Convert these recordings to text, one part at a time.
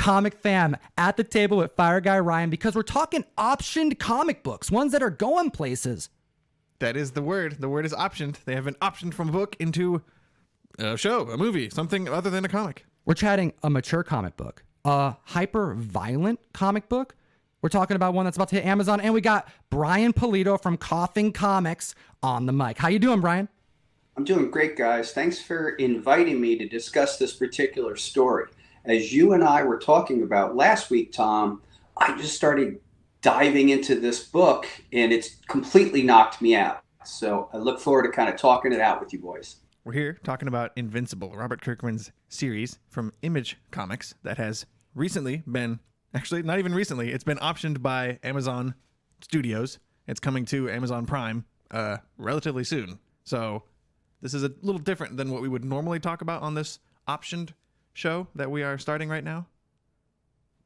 Comic Fam at the table with Fire Guy Ryan because we're talking optioned comic books, ones that are going places. That is the word. The word is optioned. They have been optioned from a book into a show, a movie, something other than a comic. We're chatting a mature comic book, a hyper-violent comic book. We're talking about one that's about to hit Amazon, and we got Brian Pulido from Coughing Comics on the mic. How you doing, Brian? I'm doing great, guys. Thanks for inviting me to discuss this particular story. As you and I were talking about last week, Tom, I just started diving into this book, and it's completely knocked me out. So I look forward to kind of talking it out with you boys. We're here talking about Invincible, Robert Kirkman's series from Image Comics that has recently been, actually not even recently, it's been optioned by Amazon Studios. It's coming to Amazon Prime relatively soon. So this is a little different than what we would normally talk about on this optioned show that we are starting right now.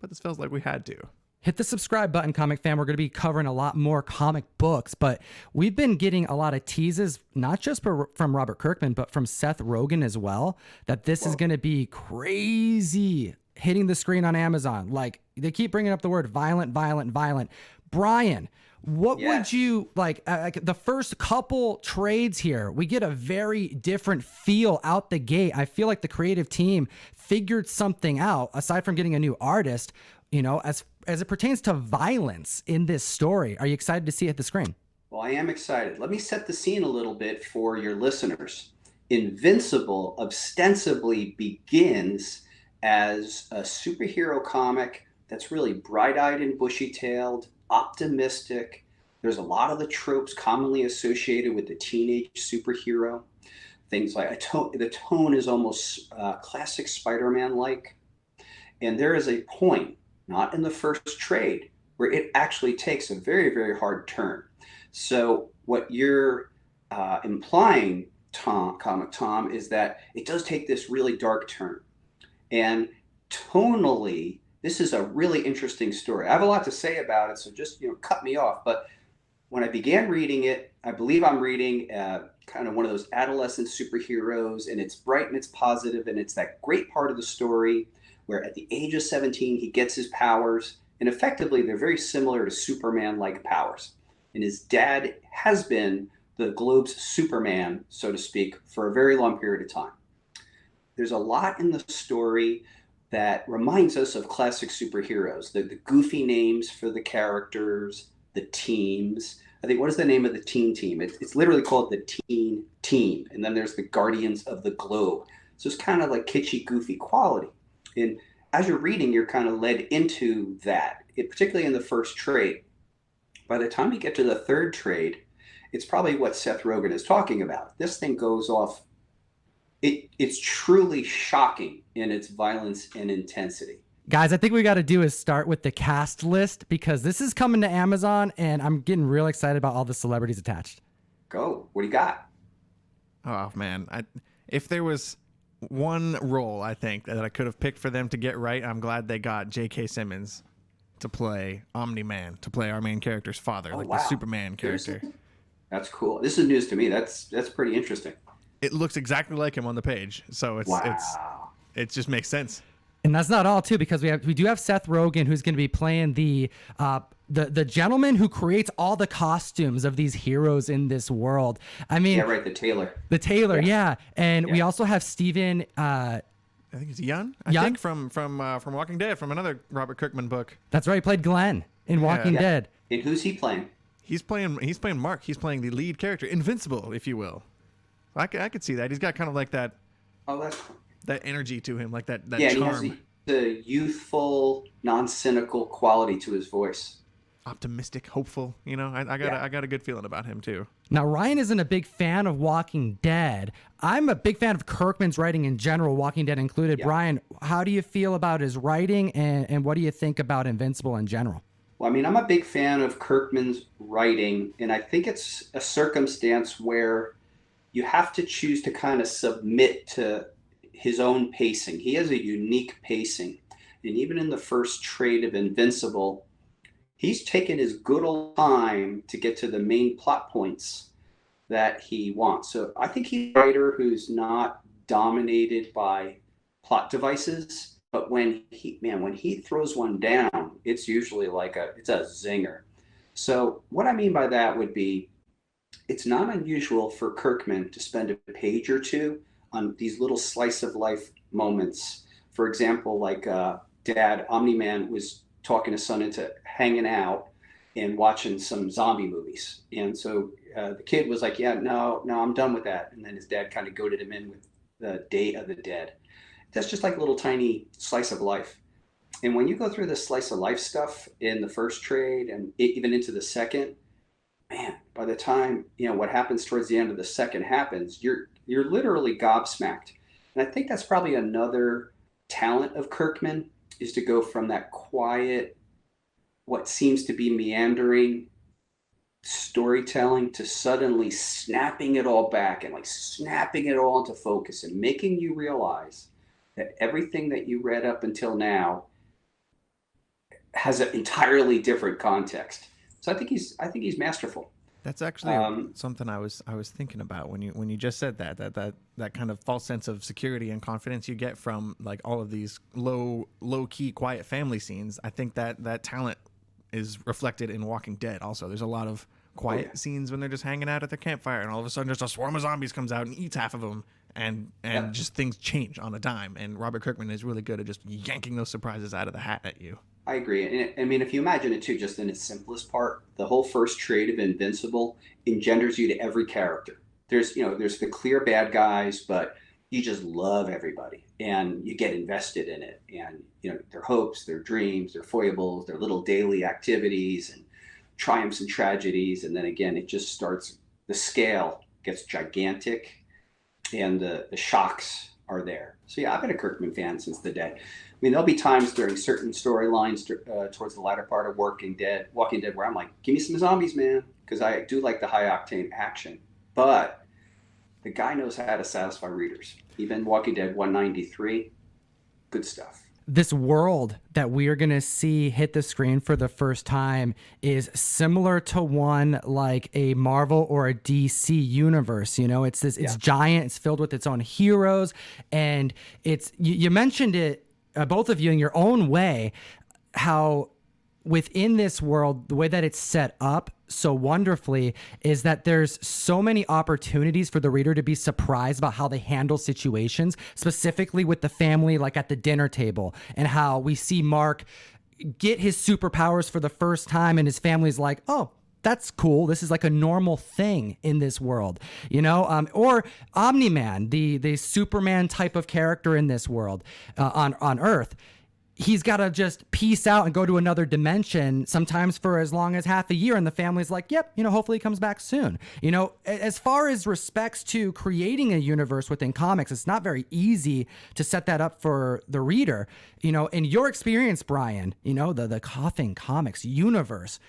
But this feels like we had to. Hit the subscribe button, Comic Fam. We're going to be covering a lot more comic books, but we've been getting a lot of teases, not just from Robert Kirkman, but from Seth Rogen as well, that this is going to be crazy hitting the screen on Amazon. Like, they keep bringing up the word violent, violent, violent. Brian, what would you like the first couple trades here? We get a very different feel out the gate. I feel like the creative team figured something out aside from getting a new artist, you know, as it pertains to violence in this story. Are you excited to see it hit the screen? Well, I am excited. Let me set the scene a little bit for your listeners. Invincible ostensibly begins as a superhero comic that's really bright-eyed and bushy-tailed, optimistic. There's a lot of the tropes commonly associated with the teenage superhero. Things like the tone is almost classic Spider-Man-like. And there is a point, not in the first trade, where it actually takes a very, very hard turn. So what you're implying, Comic Tom, is that it does take this really dark turn. And tonally, this is a really interesting story. I have a lot to say about it, so just cut me off. But when I began reading it, I believe I'm reading kind of one of those adolescent superheroes, and it's bright and it's positive, and it's that great part of the story where at the age of 17, he gets his powers, and effectively they're very similar to Superman-like powers. And his dad has been the globe's Superman, so to speak, for a very long period of time. There's a lot in the story that reminds us of classic superheroes, the goofy names for the characters, the teams. I think, what is the name of the team? It's literally called the Teen Team. And then there's the Guardians of the Globe. So it's kind of like kitschy, goofy quality. And as you're reading, you're kind of led into that, particularly in the first trade. By the time you get to the third trade, it's probably what Seth Rogen is talking about. This thing goes off. It's truly shocking in its violence and intensity. Guys, I think we got to do is start with the cast list because this is coming to Amazon, and I'm getting real excited about all the celebrities attached. Go. What do you got? Oh, man. If there was one role, I think, that I could have picked for them to get right, I'm glad they got J.K. Simmons to play Omni-Man, to play our main character's father, the Superman character. That's cool. This is news to me. That's pretty interesting. It looks exactly like him on the page, so it just makes sense. And that's not all, too, because we do have Seth Rogen, who's going to be playing the gentleman who creates all the costumes of these heroes in this world. I mean, yeah, right, the tailor. The tailor, yeah. And we also have Steven. I think it's Yun. I think from Walking Dead, from another Robert Kirkman book. That's right. He played Glenn in Walking Dead. And who's he playing? He's playing Mark. He's playing the lead character, Invincible, if you will. I could see that. He's got kind of like that. Oh, that's cool. That energy to him, like that charm. He has the youthful, non-cynical quality to his voice. Optimistic, hopeful. I got a good feeling about him too. Now, Ryan isn't a big fan of Walking Dead. I'm a big fan of Kirkman's writing in general, Walking Dead included. Yeah. Brian, how do you feel about his writing, and what do you think about Invincible in general? Well, I mean, I'm a big fan of Kirkman's writing, and I think it's a circumstance where you have to choose to kind of submit to his own pacing. He has a unique pacing. And even in the first trade of Invincible, he's taken his good old time to get to the main plot points that he wants. So I think he's a writer who's not dominated by plot devices, but when he throws one down, it's usually like it's a zinger. So what I mean by that would be, it's not unusual for Kirkman to spend a page or two on these little slice of life moments. For example, like Dad, Omni-Man was talking his son into hanging out and watching some zombie movies. And so the kid was like, yeah, no, I'm done with that. And then his dad kind of goaded him in with the Day of the Dead. That's just like a little tiny slice of life. And when you go through the slice of life stuff in the first trade and even into the second, man, by the time what happens towards the end of the second happens, you're literally gobsmacked. And I think that's probably another talent of Kirkman, is to go from that quiet, what seems to be meandering storytelling, to suddenly snapping it all back and like snapping it all into focus and making you realize that everything that you read up until now has an entirely different context. So I think he's masterful. That's actually something I was thinking about when you just said that kind of false sense of security and confidence you get from like all of these low key quiet family scenes. I think that talent is reflected in Walking Dead. Also, there's a lot of quiet scenes when they're just hanging out at their campfire, and all of a sudden just a swarm of zombies comes out and eats half of them, and just things change on a dime. And Robert Kirkman is really good at just yanking those surprises out of the hat at you. I agree. And I mean, if you imagine it too, just in its simplest part, the whole first trade of Invincible engenders you to every character. There's the clear bad guys, but you just love everybody and you get invested in it. And, their hopes, their dreams, their foibles, their little daily activities and triumphs and tragedies. And then again, it just starts, the scale gets gigantic and the shocks are there. So yeah, I've been a Kirkman fan since the day. I mean, there'll be times during certain storylines towards the latter part of Walking Dead, where I'm like, give me some zombies, man, because I do like the high octane action. But the guy knows how to satisfy readers. Even Walking Dead 193, good stuff. This world that we are going to see hit the screen for the first time is similar to one like a Marvel or a DC universe. It's giant, it's filled with its own heroes. And you mentioned it, both of you in your own way, how within this world, the way that it's set up so wonderfully is that there's so many opportunities for the reader to be surprised about how they handle situations, specifically with the family, like at the dinner table, and how we see Mark get his superpowers for the first time and his family's like, oh, that's cool. This is like a normal thing in this world, or Omni-Man, the Superman type of character in this world on Earth. He's got to just peace out and go to another dimension, sometimes for as long as half a year. And the family's like, yep, hopefully he comes back soon. As far as respects to creating a universe within comics, it's not very easy to set that up for the reader. In your experience, Brian, the Coughing Comics universe,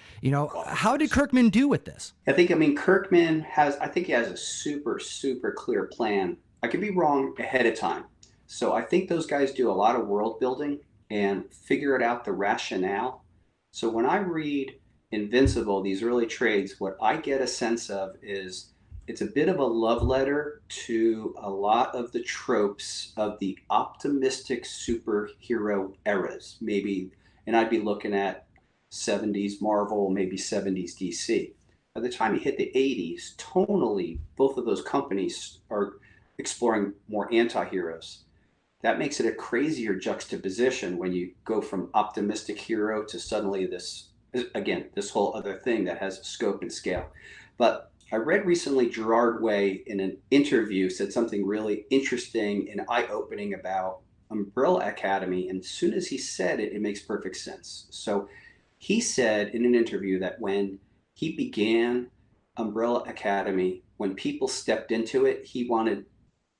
how did Kirkman do with this? Kirkman has a super, super clear plan. I could be wrong ahead of time. So I think those guys do a lot of world building and figure it out, the rationale. So when I read Invincible, these early trades, what I get a sense of is it's a bit of a love letter to a lot of the tropes of the optimistic superhero eras, maybe, and I'd be looking at 70s Marvel, maybe 70s DC. By the time you hit the 80s, tonally, both of those companies are exploring more anti-heroes. That makes it a crazier juxtaposition when you go from optimistic hero to suddenly this whole other thing that has scope and scale. But I read recently Gerard Way in an interview said something really interesting and eye-opening about Umbrella Academy. And as soon as he said it, it makes perfect sense. So he said in an interview that when he began Umbrella Academy, when people stepped into it, he wanted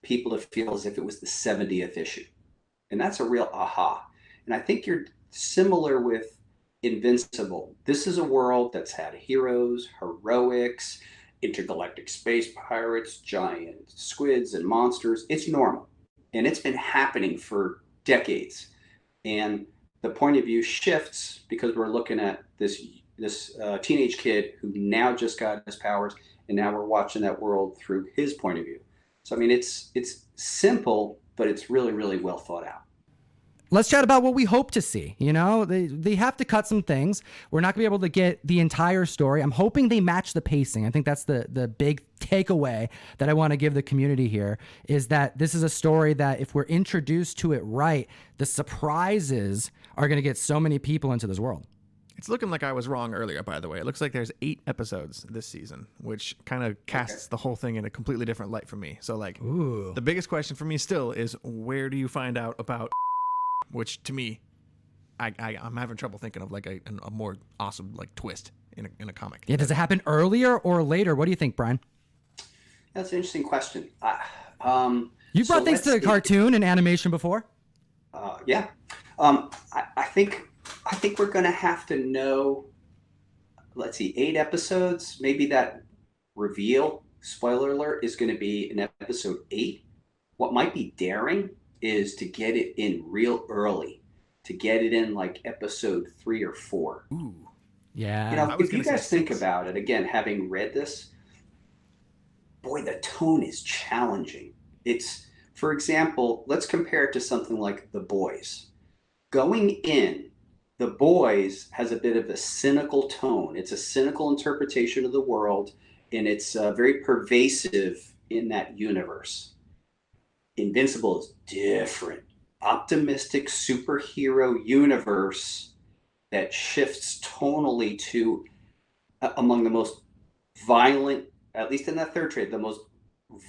people to feel as if it was the 70th issue. And that's a real aha. And I think you're similar with Invincible. This is a world that's had heroes, heroics, intergalactic space pirates, giant squids and monsters. It's normal. And it's been happening for decades. And the point of view shifts because we're looking at this teenage kid who now just got his powers, and now we're watching that world through his point of view. So, it's simple, but it's really, really well thought out. let's chat about what we hope to see. You know, they have to cut some things. We're not gonna be able to get the entire story. I'm hoping they match the pacing. I think that's the big takeaway that I want to give the community here, is that this is a story that if we're introduced to it right, the surprises are gonna get so many people into this world. It's looking like I was wrong earlier, by the way. It looks like there's 8 episodes this season, which kind of casts the whole thing in a completely different light for me. So, like, the biggest question for me still is, where do you find out about, which to me, I'm having trouble thinking of like a more awesome like twist in a comic. Yeah, does it happen earlier or later? What do you think, Brian? That's an interesting question. You brought things to the cartoon and animation before. Yeah. I think we're going to have to know, let's see, 8 episodes. Maybe that reveal, spoiler alert, is going to be in episode 8. What might be daring is to get it in real early, to get it in like episode 3 or 4. Ooh. Yeah. You know, if you guys think about it, again, having read this, boy, the tone is challenging. It's, for example, let's compare it to something like The Boys. Going in, The Boys has a bit of a cynical tone. It's a cynical interpretation of the world, and it's very pervasive in that universe. Invincible is different. Optimistic superhero universe that shifts tonally to among the most violent, at least in that third trade, the most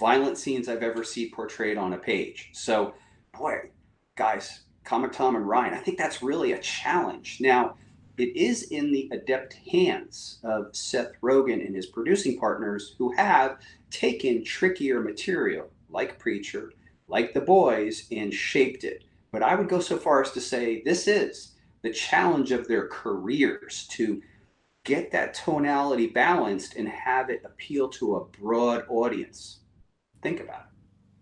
violent scenes I've ever seen portrayed on a page. So, boy, guys, Comic Tom and Ryan, I think that's really a challenge. Now, it is in the adept hands of Seth Rogen and his producing partners, who have taken trickier material like Preacher, like The Boys, and shaped it. But I would go so far as to say this is the challenge of their careers, to get that tonality balanced and have it appeal to a broad audience. Think about it.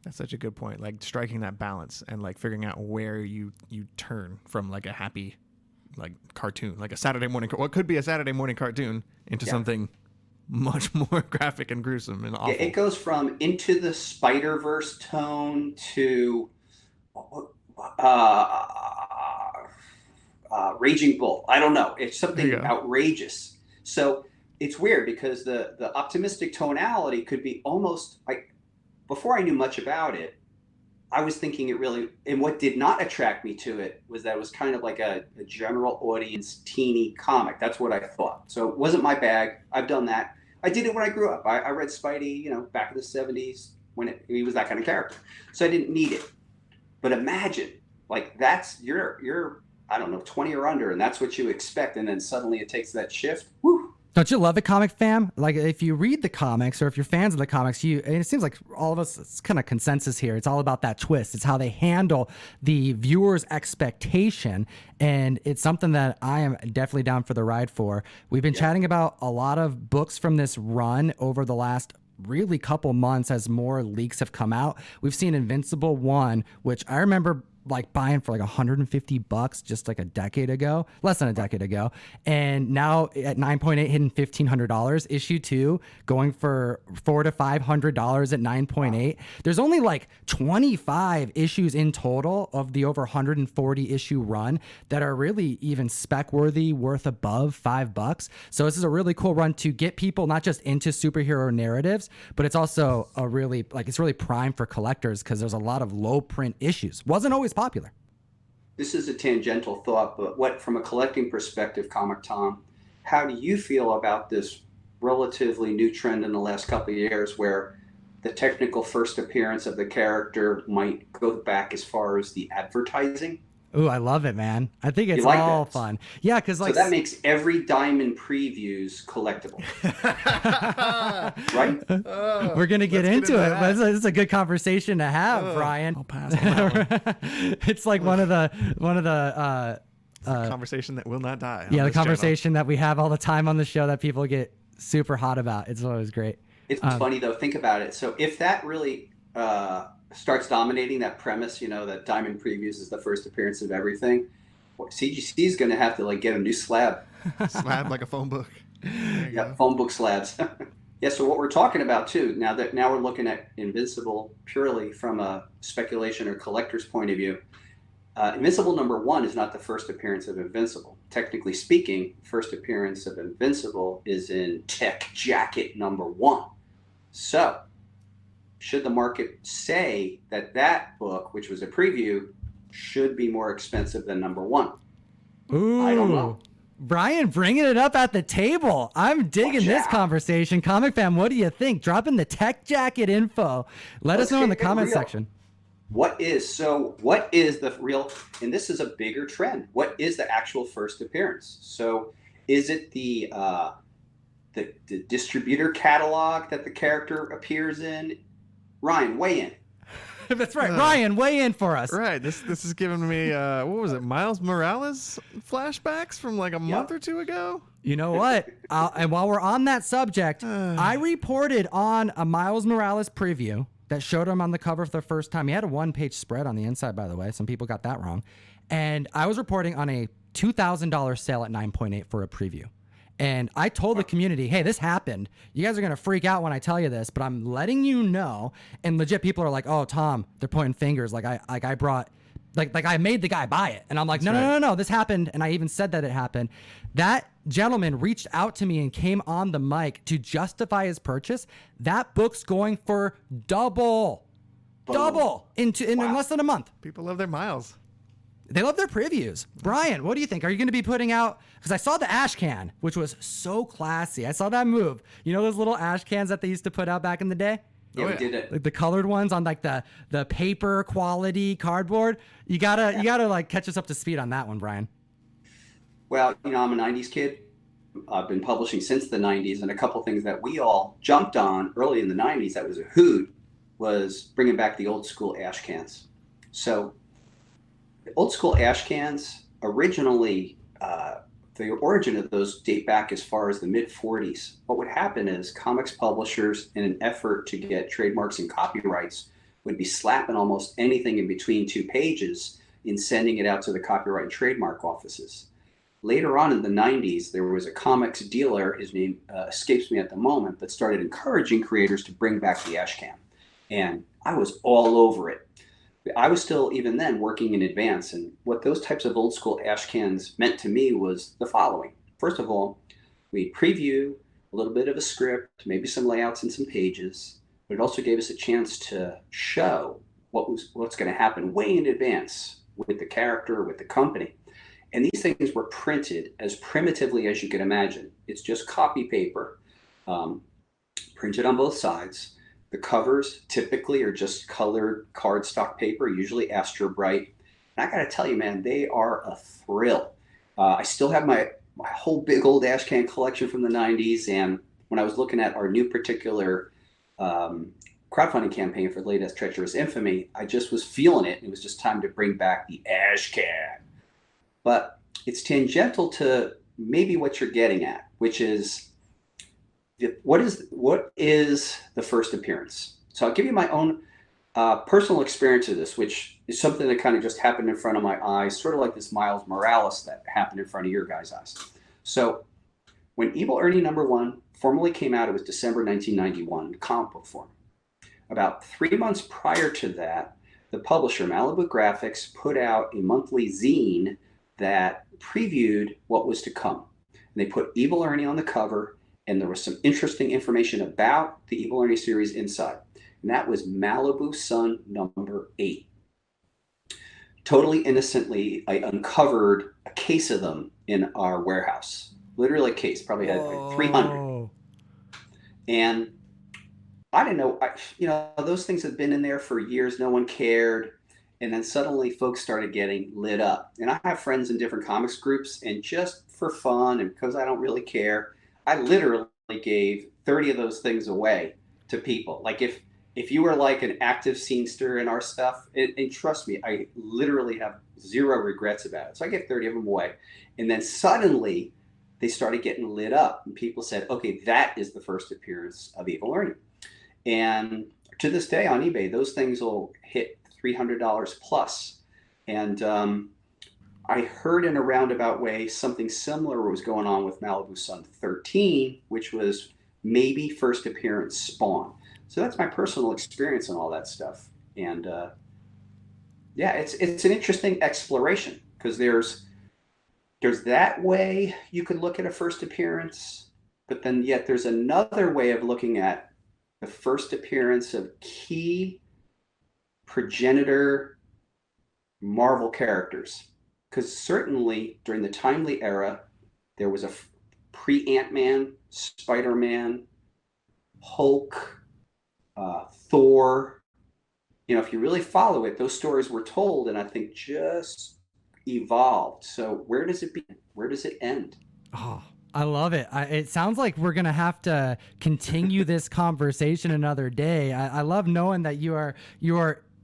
That's such a good point. Like striking that balance and like figuring out where you turn from like a happy like cartoon, like a Saturday morning, what could be a Saturday morning cartoon, into something much more graphic and gruesome and awful. It goes from Into the Spider-Verse tone to Raging Bull. I don't know. It's something outrageous. So it's weird because the optimistic tonality could be almost like, before I knew much about it, I was thinking it really, and what did not attract me to it was that it was kind of like a general audience teeny comic. That's what I thought. So it wasn't my bag. I've done that. I did it when I grew up. I read Spidey, you know, back in the 70s when he was that kind of character. So I didn't need it. But imagine, like, that's, you're I don't know, 20 or under, and that's what you expect, and then suddenly it takes that shift. Woo! Don't you love it, comic fam? Like, if you read the comics, or if you're fans of the comics, and it seems like all of us, it's kind of consensus here. It's all about that twist. It's how they handle the viewer's expectation, and it's something that I am definitely down for the ride for. We've been chatting about a lot of books from this run over the last really couple months as more leaks have come out. We've seen Invincible 1, which I remember like buying for like $150 just like a decade ago, less than a decade ago. And now at 9.8 hitting $1,500. Issue 2 going for $400 to $500 at 9.8. There's only like 25 issues in total of the over 140 issue run that are really even spec worthy, worth above $5. So this is a really cool run to get people not just into superhero narratives, but it's also a really, like, it's really prime for collectors because there's a lot of low print issues. Wasn't always popular. This is a tangential thought, but what, from a collecting perspective, Comic Tom, how do you feel about this relatively new trend in the last couple of years where the technical first appearance of the character might go back as far as the advertising? Ooh, I love it, man. I think it's like all fun. Yeah, because like, so that makes every Diamond previews collectible, right? We're gonna get into it. But it's a good conversation to have, Brian. I'll pass on that one. It's like one of the conversation that will not die. Yeah, the conversation that we have all the time on the show that people get super hot about. It's always great. It's funny though. Think about it. So if that really starts dominating that premise, you know, that Diamond Previews is the first appearance of everything, CGC is going to have to like get a new slab. Slab like a phone book. Yeah, phone book slabs. Yeah, so what we're talking about too, now we're looking at Invincible purely from a speculation or collector's point of view. Invincible #1 is not the first appearance of Invincible. Technically speaking, first appearance of Invincible is in Tech Jacket #1. So, should the market say that that book, which was a preview, should be more expensive than #1? Ooh. I don't know. Brian bringing it up at the table. I'm digging this conversation. Comic Fam, what do you think? Drop in the Tech Jacket info. Let us know in the comment section. What is the real, and this is a bigger trend, what is the actual first appearance? So is it the distributor catalog that the character appears in? Ryan, weigh in. That's right. Ryan, weigh in for us. Right. This is giving me what was it? Miles Morales flashbacks from like a month or two ago. You know what? And while we're on that subject, I reported on a Miles Morales preview that showed him on the cover for the first time. He had a 1-page spread on the inside, by the way. Some people got that wrong. And I was reporting on a $2,000 sale at 9.8 for a preview. And I told the community, hey, this happened. You guys are going to freak out when I tell you this, but I'm letting you know. And legit people are like, oh, Tom, they're pointing fingers. Like I made the guy buy it. And I'm like, no, this happened. And I even said that it happened. That gentleman reached out to me and came on the mic to justify his purchase. That book's going for double in less than a month. People love their Miles. They love their previews. Brian, what do you think? Are you going to be putting out, because I saw the Ashcan, which was so classy. I saw that move. You know those little Ashcans that they used to put out back in the day? Yeah, we did it. Like the colored ones on like the paper quality cardboard. You gotta like catch us up to speed on that one, Brian. Well, I'm a 90s kid. I've been publishing since the 90s, and a couple things that we all jumped on early in the 90s that was a hoot was bringing back the old school Ashcans. So the old school Ashcans originally, the origin of those date back as far as the mid-40s. What would happen is comics publishers, in an effort to get trademarks and copyrights, would be slapping almost anything in between 2 pages in sending it out to the copyright and trademark offices. Later on in the 90s, there was a comics dealer, his name escapes me at the moment, that started encouraging creators to bring back the Ashcan. And I was all over it. I was still, even then, working in advance. And what those types of old school Ashcans meant to me was the following. First of all, we preview a little bit of a script, maybe some layouts and some pages, but it also gave us a chance to show what's going to happen way in advance with the character, with the company. And these things were printed as primitively as you could imagine. It's just copy paper, printed on both sides. The covers typically are just colored cardstock paper, usually Astro Bright. And I got to tell you, man, they are a thrill. I still have my whole big old Ashcan collection from the 90s. And when I was looking at our new particular crowdfunding campaign for Latest Treacherous Infamy, I just was feeling it. It was just time to bring back the Ashcan. But it's tangential to maybe what you're getting at, which is what is the first appearance? So I'll give you my own personal experience of this, which is something that kind of just happened in front of my eyes, sort of like this Miles Morales that happened in front of your guys' eyes. So when Evil Ernie #1 formally came out, it was December 1991, comic book form. About 3 months prior to that, the publisher, Malibu Graphics, put out a monthly zine that previewed what was to come. And they put Evil Ernie on the cover, and there was some interesting information about the Evil Ernie series inside. And that was Malibu Sun #8. Totally innocently, I uncovered a case of them in our warehouse. Literally a case, probably had like 300. And I didn't know, those things had been in there for years. No one cared. And then suddenly folks started getting lit up. And I have friends in different comics groups, and just for fun and because I don't really care, I literally gave 30 of those things away to people. Like if you were like an active scenester in our stuff, and trust me, I literally have zero regrets about it. So I gave 30 of them away. And then suddenly they started getting lit up, and people said, okay, that is the first appearance of Evil Ernie. And to this day on eBay, those things will hit $300 plus. And I heard in a roundabout way something similar was going on with Malibu Sun 13, which was maybe first appearance Spawn. So that's my personal experience and all that stuff. And Yeah, it's an interesting exploration because there's that way you could look at a first appearance, but then yet there's another way of looking at the first appearance of key progenitor Marvel characters. Because certainly during the Timely era, there was a pre-Ant-Man, Spider-Man, Hulk, Thor. If you really follow it, those stories were told and I think just evolved. So where does it begin? Where does it end? Oh, I love it. It sounds like we're going to have to continue this conversation another day. I love knowing that you are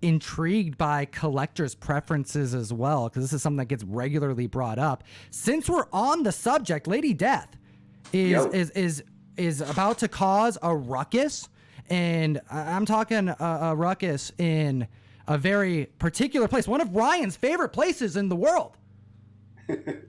intrigued by collectors' preferences as well, because this is something that gets regularly brought up. Since we're on the subject, Lady Death is about to cause a ruckus, and I'm talking a ruckus in a very particular place, one of Ryan's favorite places in the world.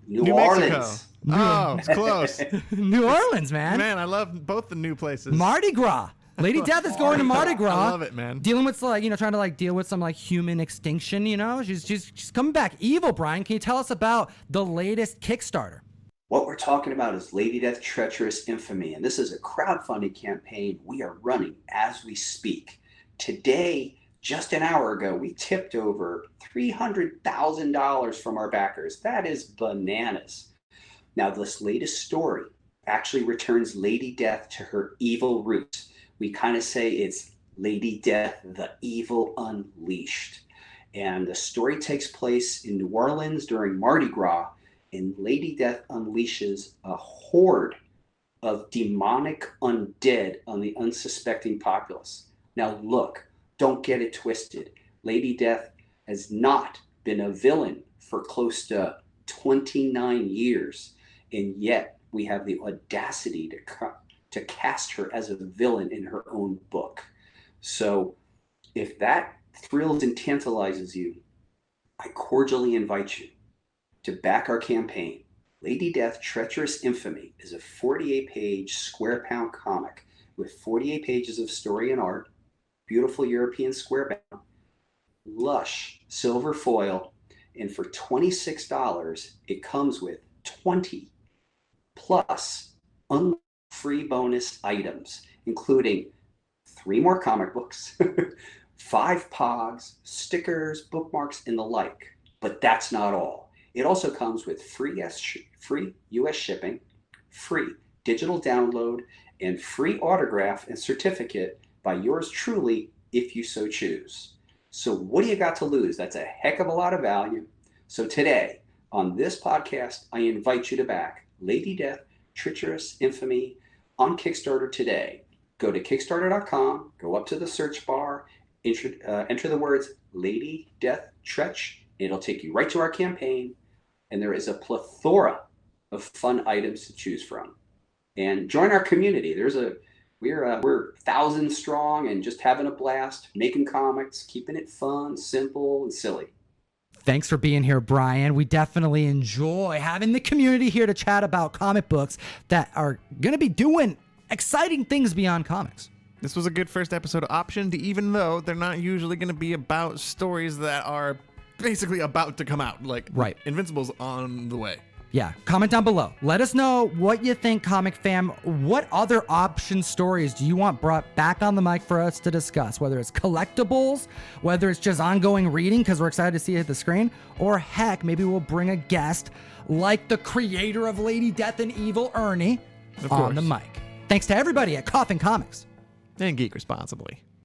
New Orleans. Oh, it's close. New Orleans, man. Man, I love both the new places. Mardi Gras. Lady Death is going to Mardi Gras. I love it, man. Dealing with trying to deal with some human extinction. She's coming back evil. Brian, can you tell us about the latest Kickstarter? What we're talking about is Lady Death Treacherous Infamy, and this is a crowdfunding campaign we are running as we speak. Today, just an hour ago, we tipped over $300,000 from our backers. That is bananas. Now, this latest story actually returns Lady Death to her evil roots. We kind of say it's Lady Death, the Evil Unleashed. And the story takes place in New Orleans during Mardi Gras, and Lady Death unleashes a horde of demonic undead on the unsuspecting populace. Now look, don't get it twisted. Lady Death has not been a villain for close to 29 years, and yet we have the audacity to cast her as a villain in her own book. So if that thrills and tantalizes you, I cordially invite you to back our campaign. Lady Death Treacherous Infamy is a 48-page square pound comic with 48 pages of story and art, beautiful European square bound, lush silver foil, and for $26, it comes with 20 plus free bonus items, including 3 more comic books, 5 pogs, stickers, bookmarks, and the like. But that's not all. It also comes with free US shipping, free digital download, and free autograph and certificate by yours truly if you so choose. So what do you got to lose? That's a heck of a lot of value. So today, on this podcast, I invite you to back Lady Death Treacherous Infamy on Kickstarter today. Go to Kickstarter.com, go up to the search bar, enter the words Lady Death Tretch, and it'll take you right to our campaign. And there is a plethora of fun items to choose from. And join our community. We're 1,000 strong and just having a blast, making comics, keeping it fun, simple, and silly. Thanks for being here, Brian. We definitely enjoy having the community here to chat about comic books that are going to be doing exciting things beyond comics. This was a good first episode optioned, even though they're not usually going to be about stories that are basically about to come out. Right. Invincible's on the way. Yeah, comment down below. Let us know what you think, Comic Fam. What other option stories do you want brought back on the mic for us to discuss? Whether it's collectibles, whether it's just ongoing reading because we're excited to see it hit the screen, or heck, maybe we'll bring a guest like the creator of Lady Death and Evil, Ernie, on the mic. Thanks to everybody at Coffin Comics. And geek responsibly.